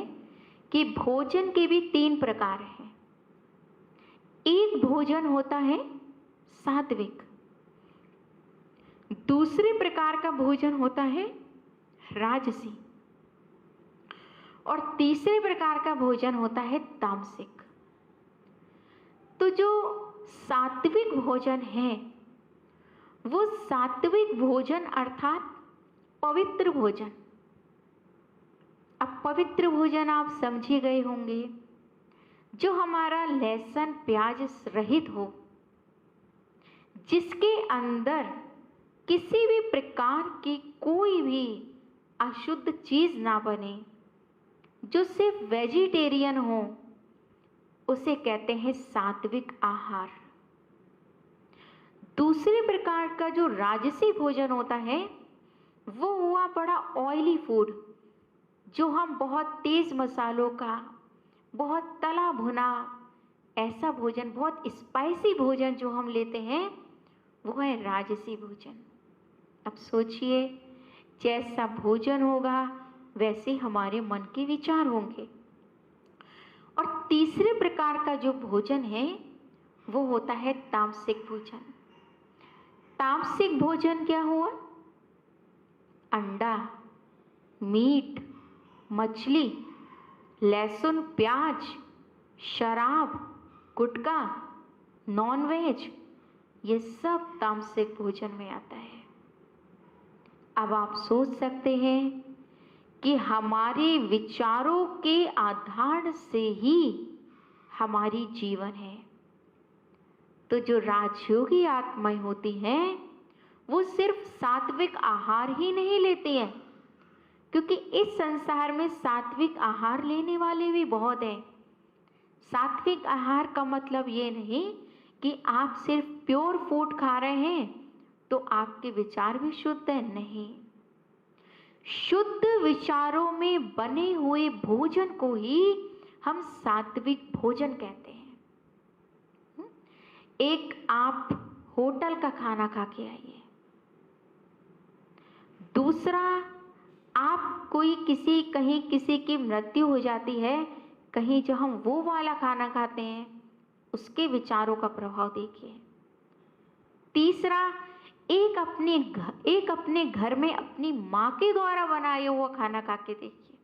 S1: कि भोजन के भी 3 प्रकार हैं। एक भोजन होता है सात्विक, दूसरे प्रकार का भोजन होता है राजसी, और तीसरे प्रकार का भोजन होता है तामसिक। तो जो सात्विक भोजन है वो सात्विक भोजन अर्थात पवित्र भोजन। अब पवित्र भोजन आप समझ ही गए होंगे, जो हमारा लहसुन प्याज रहित हो, जिसके अंदर किसी भी प्रकार की कोई भी अशुद्ध चीज ना बने, जो सिर्फ वेजिटेरियन हो, उसे कहते हैं सात्विक आहार। दूसरे प्रकार का जो राजसी भोजन होता है वो हुआ बड़ा ऑयली फूड, जो हम बहुत तेज मसालों का, बहुत तला भुना, ऐसा भोजन, बहुत स्पाइसी भोजन जो हम लेते हैं, वो है राजसी भोजन। अब सोचिए, जैसा भोजन होगा वैसे हमारे मन के विचार होंगे। और तीसरे प्रकार का जो भोजन है वो होता है तामसिक भोजन। तामसिक भोजन क्या हुआ? अंडा, मीट, मछली, लहसुन, प्याज, शराब, गुटखा, नॉनवेज, ये सब तामसिक भोजन में आता है। अब आप सोच सकते हैं कि हमारे विचारों के आधार से ही हमारी जीवन है। तो जो राजयोगी आत्माएं होती हैं, वो सिर्फ सात्विक आहार ही नहीं लेती हैं, क्योंकि इस संसार में सात्विक आहार लेने वाले भी बहुत हैं। सात्विक आहार का मतलब ये नहीं कि आप सिर्फ प्योर फूड खा रहे हैं तो आपके विचार भी शुद्ध है, नहीं। शुद्ध विचारों में बने हुए भोजन को ही हम सात्विक भोजन कहते हैं। एक आप होटल का खाना खा के आइए, दूसरा आप कोई कहीं किसी की मृत्यु हो जाती है, कहीं जो हम वो वाला खाना खाते हैं उसके विचारों का प्रभाव देखिए। तीसरा, एक अपने घर में अपनी माँ के द्वारा बनाया हुआ खाना खा के देखिए।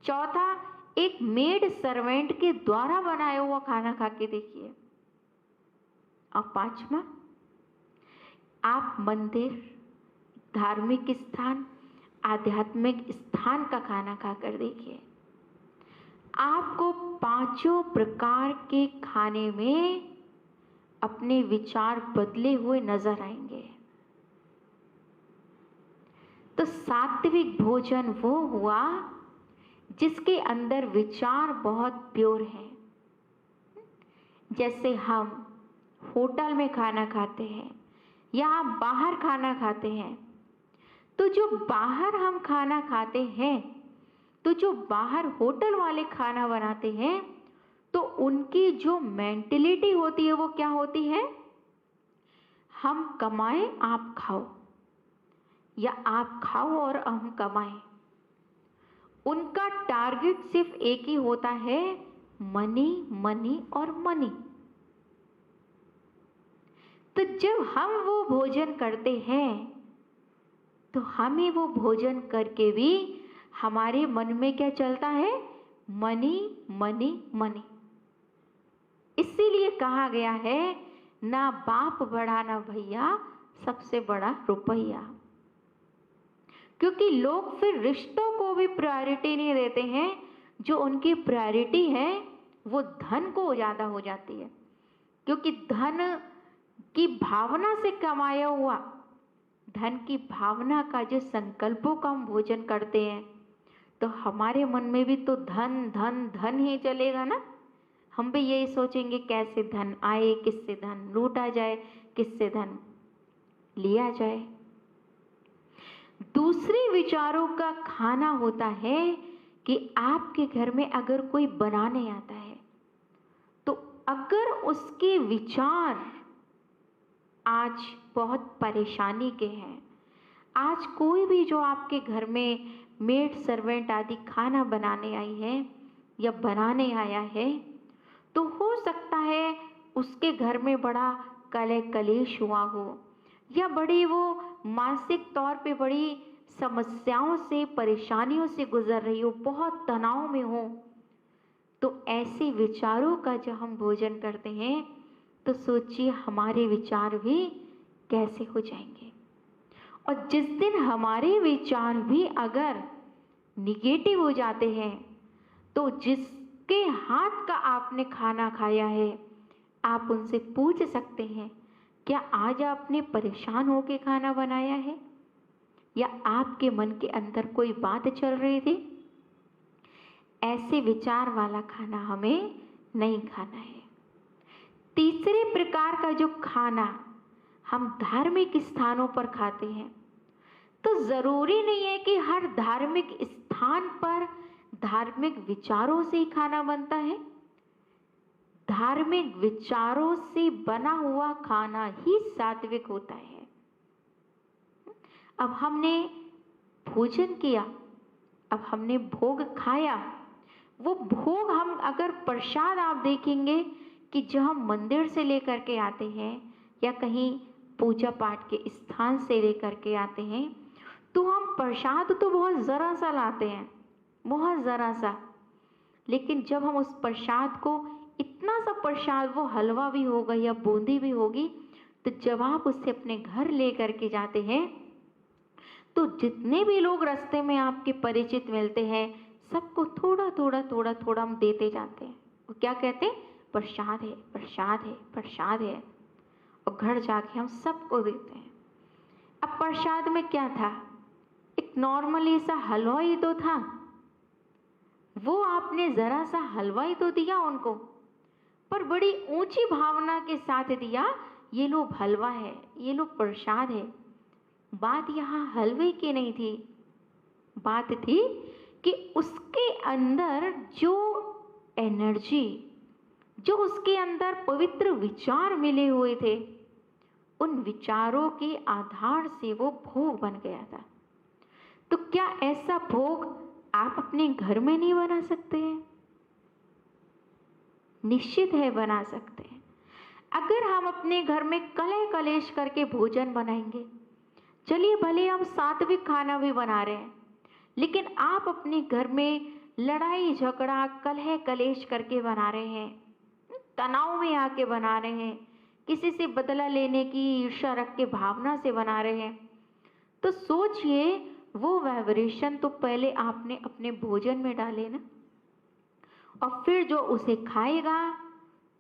S1: चौथा, एक मेड सर्वेंट के द्वारा बनाया हुआ खाना खा के देखिए। और पांचवा, आप मंदिर, धार्मिक स्थान, आध्यात्मिक स्थान का खाना खाकर देखिए। आपको पांचों प्रकार के खाने में अपने विचार बदले हुए नजर आएंगे। तो सात्विक भोजन वो हुआ जिसके अंदर विचार बहुत प्योर हैं। जैसे हम होटल में खाना खाते हैं या हम बाहर खाना खाते हैं, तो जो बाहर हम खाना खाते हैं, तो जो बाहर होटल वाले खाना बनाते हैं, तो उनकी जो मेंटेलिटी होती है वो क्या होती है? हम कमाएं आप खाओ, या आप खाओ और हम कमाएं। उनका टारगेट सिर्फ एक ही होता है, मनी, मनी और मनी। तो जब हम वो भोजन करते हैं तो हमें वो भोजन करके भी हमारे मन में क्या चलता है? Money, money, money. इसीलिए कहा गया है, ना बाप बड़ा ना भैया, सबसे बड़ा रुपया। क्योंकि लोग फिर रिश्तों को भी प्रायोरिटी नहीं देते हैं। जो उनकी प्रायोरिटी है वो धन को ज्यादा हो जाती है, क्योंकि धन की भावना से कमाया हुआ, धन की भावना का जो संकल्पों का हम भोजन करते हैं, तो हमारे मन में भी तो धन धन धन ही चलेगा ना। हम भी यही सोचेंगे कैसे धन आए, किससे धन लूटा जाए, किससे धन लिया जाए। दूसरे विचारों का खाना होता है कि आपके घर में अगर कोई बनाने आता है, तो अगर उसके विचार आज बहुत परेशानी के हैं, आज कोई भी जो आपके घर में मेड सर्वेंट आदि खाना बनाने आई है या बनाने आया है, तो हो सकता है उसके घर में बड़ा कलह कलेश हुआ हो, या बड़ी वो मानसिक तौर पे बड़ी समस्याओं से, परेशानियों से गुजर रही हो, बहुत तनाव में हो। तो ऐसे विचारों का जब हम भोजन करते हैं तो सोचिए हमारे विचार भी कैसे हो जाएंगे। और जिस दिन हमारे विचार भी अगर निगेटिव हो जाते हैं, तो जिसके हाथ का आपने खाना खाया है, आप उनसे पूछ सकते हैं, क्या आज आपने परेशान होकर खाना बनाया है, या आपके मन के अंदर कोई बात चल रही थी? ऐसे विचार वाला खाना हमें नहीं खाना है। तीसरे प्रकार का जो खाना हम धार्मिक स्थानों पर खाते हैं, तो जरूरी नहीं है कि हर धार्मिक स्थान पर धार्मिक विचारों से ही खाना बनता है। धार्मिक विचारों से बना हुआ खाना ही सात्विक होता है। अब हमने भोजन किया, अब हमने भोग खाया, वो भोग हम अगर प्रसाद आप देखेंगे कि जो हम मंदिर से लेकर के आते हैं या कहीं पूजा पाठ के स्थान से लेकर के आते हैं, तो हम प्रसाद तो बहुत ज़रा सा लाते हैं, बहुत ज़रा सा। लेकिन जब हम उस प्रसाद को, इतना सा प्रसाद, वो हलवा भी होगा या बूंदी भी होगी, तो जब आप उससे अपने घर ले करके जाते हैं, तो जितने भी लोग रास्ते में आपके परिचित मिलते हैं, सबको थोड़ा थोड़ा थोड़ा थोड़ा हम देते जाते हैं। वो क्या कहते हैं? प्रसाद है, प्रसाद है, प्रसाद है। और घर जाके हम सबको देते हैं। अब प्रसाद में क्या था? एक नॉर्मली सा हलवा ही तो था। वो आपने जरा सा हलवा ही तो दिया उनको, पर बड़ी ऊंची भावना के साथ दिया, ये लो हलवा है, ये लो प्रसाद है। बात यहाँ हलवे की नहीं थी, बात थी कि उसके अंदर जो एनर्जी, जो उसके अंदर पवित्र विचार मिले हुए थे, उन विचारों के आधार से वो भोग बन गया था। तो क्या ऐसा भोग आप अपने घर में नहीं बना सकते हैं? निश्चित है बना सकते हैं। अगर हम अपने घर में कलह कलेश करके भोजन बनाएंगे, चलिए भले हम सात्विक खाना भी बना रहे हैं, लेकिन आप अपने घर में लड़ाई झगड़ा कलह कलेश करके बना रहे हैं, तनाव में आके बना रहे हैं, किसी से बदला लेने की ईर्ष्या रख के भावना से बना रहे हैं, तो सोचिए वो वाइब्रेशन तो पहले आपने अपने भोजन में डाले ना, और फिर जो उसे खाएगा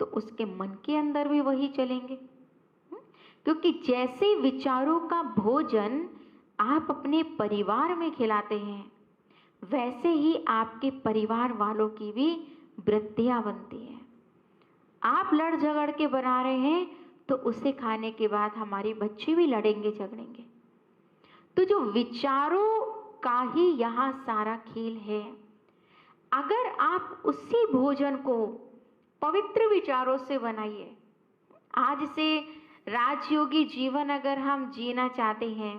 S1: तो उसके मन के अंदर भी वही चलेंगे। क्योंकि जैसे विचारों का भोजन आप अपने परिवार में खिलाते हैं, वैसे ही आपके परिवार वालों की भी वृत्तियां बनती हैं। आप लड़ झगड़ के बना रहे हैं, तो उसे खाने के बाद हमारे बच्चे भी लड़ेंगे झगड़ेंगे। तो जो विचारों का ही यहाँ सारा खेल है। अगर आप उसी भोजन को पवित्र विचारों से बनाइए, आज से राजयोगी जीवन अगर हम जीना चाहते हैं,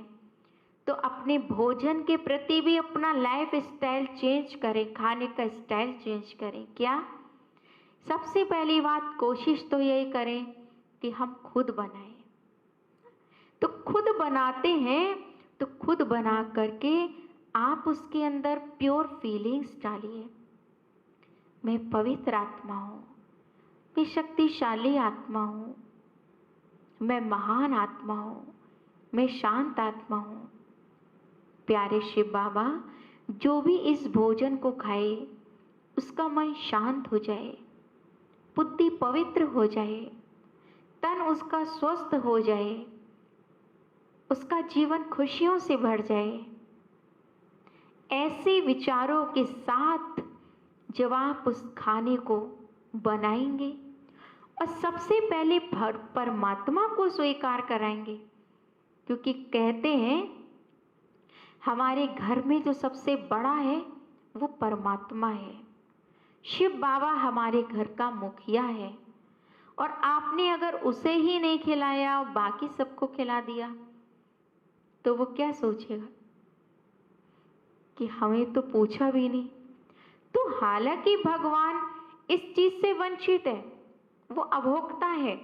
S1: तो अपने भोजन के प्रति भी अपना लाइफ स्टाइल चेंज करें, खाने का स्टाइल चेंज करें। क्या? सबसे पहली बात कोशिश तो यही करें कि हम खुद बनाएं। तो खुद बनाते हैं तो खुद बना करके आप उसके अंदर प्योर फीलिंग्स डालिए। मैं पवित्र आत्मा हूँ, मैं शक्तिशाली आत्मा हूँ, मैं महान आत्मा हूँ, मैं शांत आत्मा हूँ। प्यारे शिव बाबा, जो भी इस भोजन को खाए उसका मन शांत हो जाए, बुद्धि पवित्र हो जाए, तन उसका स्वस्थ हो जाए, उसका जीवन खुशियों से भर जाए। ऐसे विचारों के साथ जब आप उस खाने को बनाएंगे और सबसे पहले परमात्मा को स्वीकार कराएंगे, क्योंकि कहते हैं हमारे घर में जो सबसे बड़ा है वो परमात्मा है। शिव बाबा हमारे घर का मुखिया है, और आपने अगर उसे ही नहीं खिलाया और बाकी सबको खिला दिया, तो वो क्या सोचेगा कि हमें तो पूछा भी नहीं। तो हालांकि भगवान इस चीज से वंचित है, वो अभोक्ता है,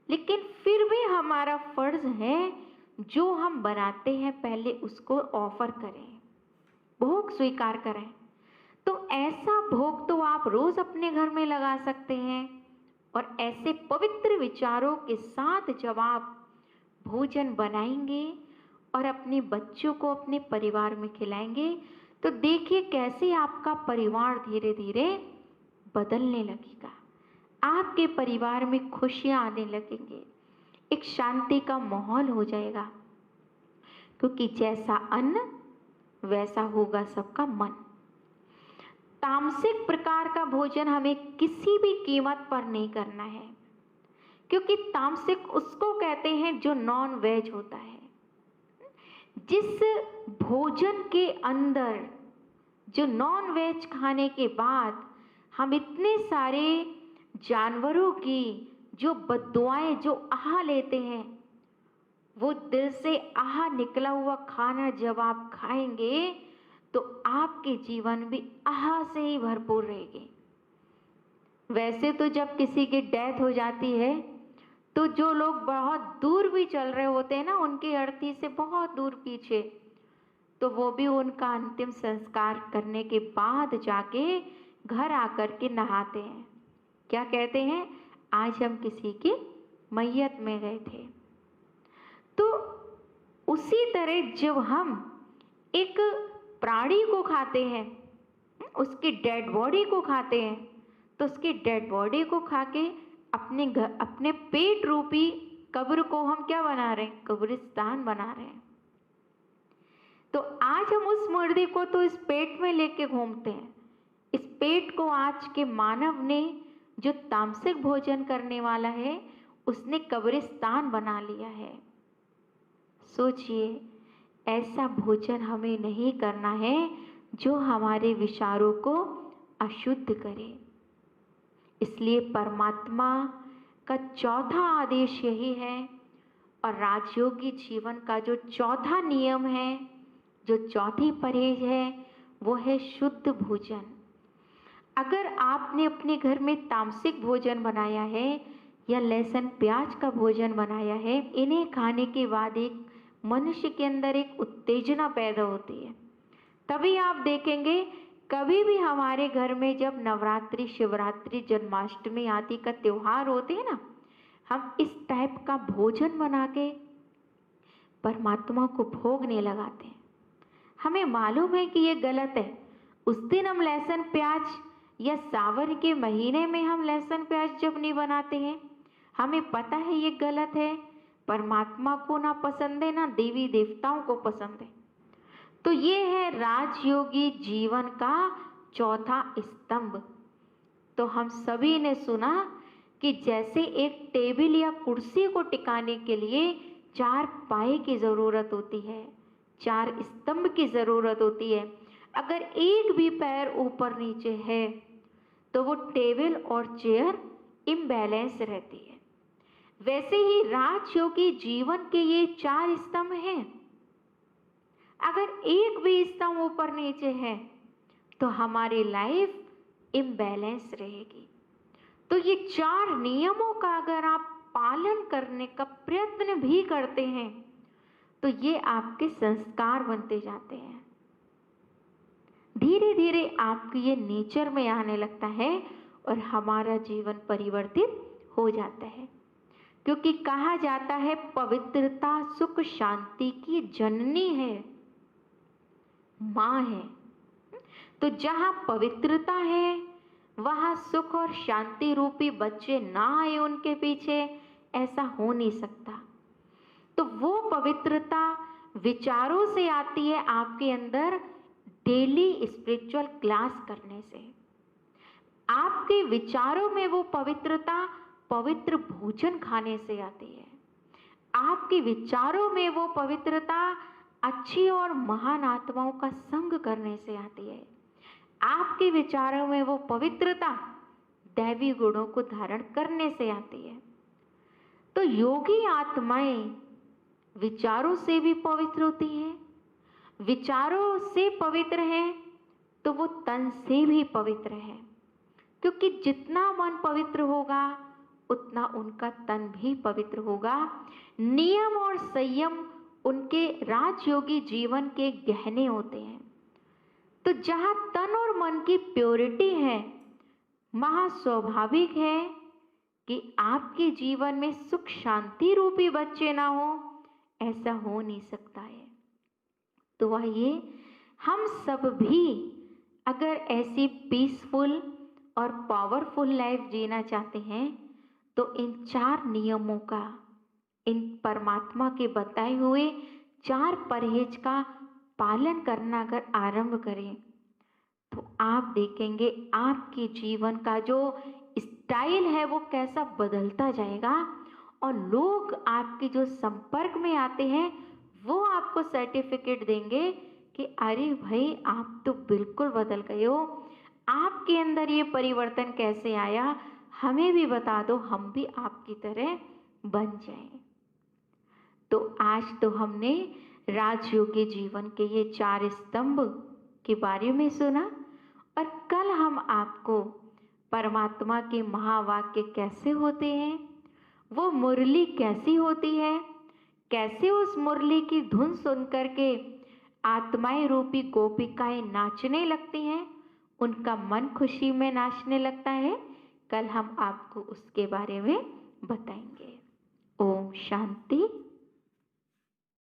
S1: लेकिन फिर भी हमारा फर्ज है जो हम बनाते हैं पहले उसको ऑफर करें, भोग स्वीकार करें। तो ऐसा भोग तो आप रोज अपने घर में लगा सकते हैं, और ऐसे पवित्र विचारों के साथ जब आप भोजन बनाएंगे और अपने बच्चों को अपने परिवार में खिलाएंगे, तो देखिए कैसे आपका परिवार धीरे धीरे बदलने लगेगा। आपके परिवार में खुशियां आने लगेंगे, एक शांति का माहौल हो जाएगा, क्योंकि जैसा अन्न वैसा होगा सबका मन। तामसिक प्रकार का भोजन हमें किसी भी कीमत पर नहीं करना है, क्योंकि तामसिक उसको कहते हैं जो नॉन वेज होता है। जिस भोजन के अंदर, जो नॉन वेज खाने के बाद हम इतने सारे जानवरों की जो बद्दुआएं जो आह लेते हैं, वो दिल से आह निकला हुआ खाना जब आप खाएंगे तो आपके जीवन भी आह से ही भरपूर रहेगी। वैसे तो जब किसी की डेथ हो जाती है तो जो लोग बहुत दूर भी चल रहे होते हैं ना, उनकी अर्थी से बहुत दूर पीछे, तो वो भी उनका अंतिम संस्कार करने के बाद जाके घर आकर के नहाते हैं। क्या कहते हैं? आज हम किसी की मैयत में गए थे। तो उसी तरह जब हम एक प्राणी को खाते हैं, उसकी डेड बॉडी को खाते हैं, तो उसकी डेड बॉडी को खा के अपने पेट रूपी कब्र को हम क्या बना रहे हैं? कब्रिस्तान बना रहे हैं। तो आज हम उस मुर्दे को तो इस पेट में लेके घूमते हैं। इस पेट को आज के मानव ने, जो तामसिक भोजन करने वाला है, उसने कब्रिस्तान बना लिया है। सोचिए, ऐसा भोजन हमें नहीं करना है जो हमारे विचारों को अशुद्ध करे। इसलिए परमात्मा का चौथा आदेश यही है, और राजयोगी जीवन का जो चौथा नियम है, जो चौथी परहेज है, वो है शुद्ध भोजन। अगर आपने अपने घर में तामसिक भोजन बनाया है या लहसुन प्याज का भोजन बनाया है, इन्हें खाने के बाद एक मनुष्य के अंदर एक उत्तेजना पैदा होती है। तभी आप देखेंगे कभी भी हमारे घर में जब नवरात्रि, शिवरात्रि, जन्माष्टमी आदि का त्योहार होते हैं ना, हम इस टाइप का भोजन बना के परमात्मा को भोगने लगाते हैं। हमें मालूम है कि ये गलत है। उस दिन हम लहसुन प्याज या सावन के महीने में हम लहसुन प्याज जब नहीं बनाते हैं, हमें पता है ये गलत है। परमात्मा को ना पसंद है, ना देवी देवताओं को पसंद है। तो ये है राजयोगी जीवन का चौथा स्तंभ। तो हम सभी ने सुना कि जैसे एक टेबल या कुर्सी को टिकाने के लिए 4 पाए की ज़रूरत होती है, 4 स्तंभ की ज़रूरत होती है। अगर एक भी पैर ऊपर नीचे है तो वो टेबल और चेयर इम्बैलेंस रहती है। वैसे ही राजयोगी जीवन के ये 4 स्तंभ हैं। अगर एक भी स्तंभ ऊपर नीचे है तो हमारी लाइफ इम्बैलेंस रहेगी। तो ये 4 नियमों का अगर आप पालन करने का प्रयत्न भी करते हैं तो ये आपके संस्कार बनते जाते हैं। धीरे धीरे आपके ये नेचर में आने लगता है और हमारा जीवन परिवर्तित हो जाता है। क्योंकि कहा जाता है पवित्रता सुख शांति की जननी है, माँ है। तो जहाँ पवित्रता है वहाँ सुख और शांति रूपी बच्चे ना आए उनके पीछे, ऐसा हो नहीं सकता। तो वो पवित्रता विचारों से आती है आपके अंदर, डेली स्पिरिचुअल क्लास करने से। आपके विचारों में वो पवित्रता पवित्र भोजन खाने से आती है। आपके विचारों में वो पवित्रता अच्छी और महान आत्माओं का संग करने से आती है। आपके विचारों में वो पवित्रता दैवी गुणों को धारण करने से आती है। तो योगी आत्माएं विचारों से भी पवित्र होती हैं। विचारों से पवित्र हैं तो वो तन से भी पवित्र है। क्योंकि जितना मन पवित्र होगा उतना उनका तन भी पवित्र होगा। नियम और संयम उनके राजयोगी जीवन के गहने होते हैं। तो जहाँ तन और मन की प्योरिटी है, वहाँ स्वाभाविक है कि आपके जीवन में सुख शांति रूपी बच्चे ना हो, ऐसा हो नहीं सकता है। तो आइए हम सब भी अगर ऐसी पीसफुल और पावरफुल लाइफ जीना चाहते हैं तो इन 4 नियमों का, इन परमात्मा के बताए हुए 4 परहेज का पालन करना अगर आरंभ करें तो आप देखेंगे आपके जीवन का जो स्टाइल है वो कैसा बदलता जाएगा। और लोग आपके जो संपर्क में आते हैं वो आपको सर्टिफिकेट देंगे कि अरे भाई आप तो बिल्कुल बदल गए हो, आपके अंदर ये परिवर्तन कैसे आया, हमें भी बता दो, हम भी आपकी तरह बन जाएं। तो आज तो हमने राजयोगी जीवन के ये 4 स्तंभ के बारे में सुना, और कल हम आपको परमात्मा के महावाक्य कैसे होते हैं, वो मुरली कैसी होती है, कैसे उस मुरली की धुन सुन करके आत्माएं रूपी गोपिकाएं नाचने लगती हैं, उनका मन खुशी में नाचने लगता है, कल हम आपको उसके बारे में बताएंगे। ओम शांति।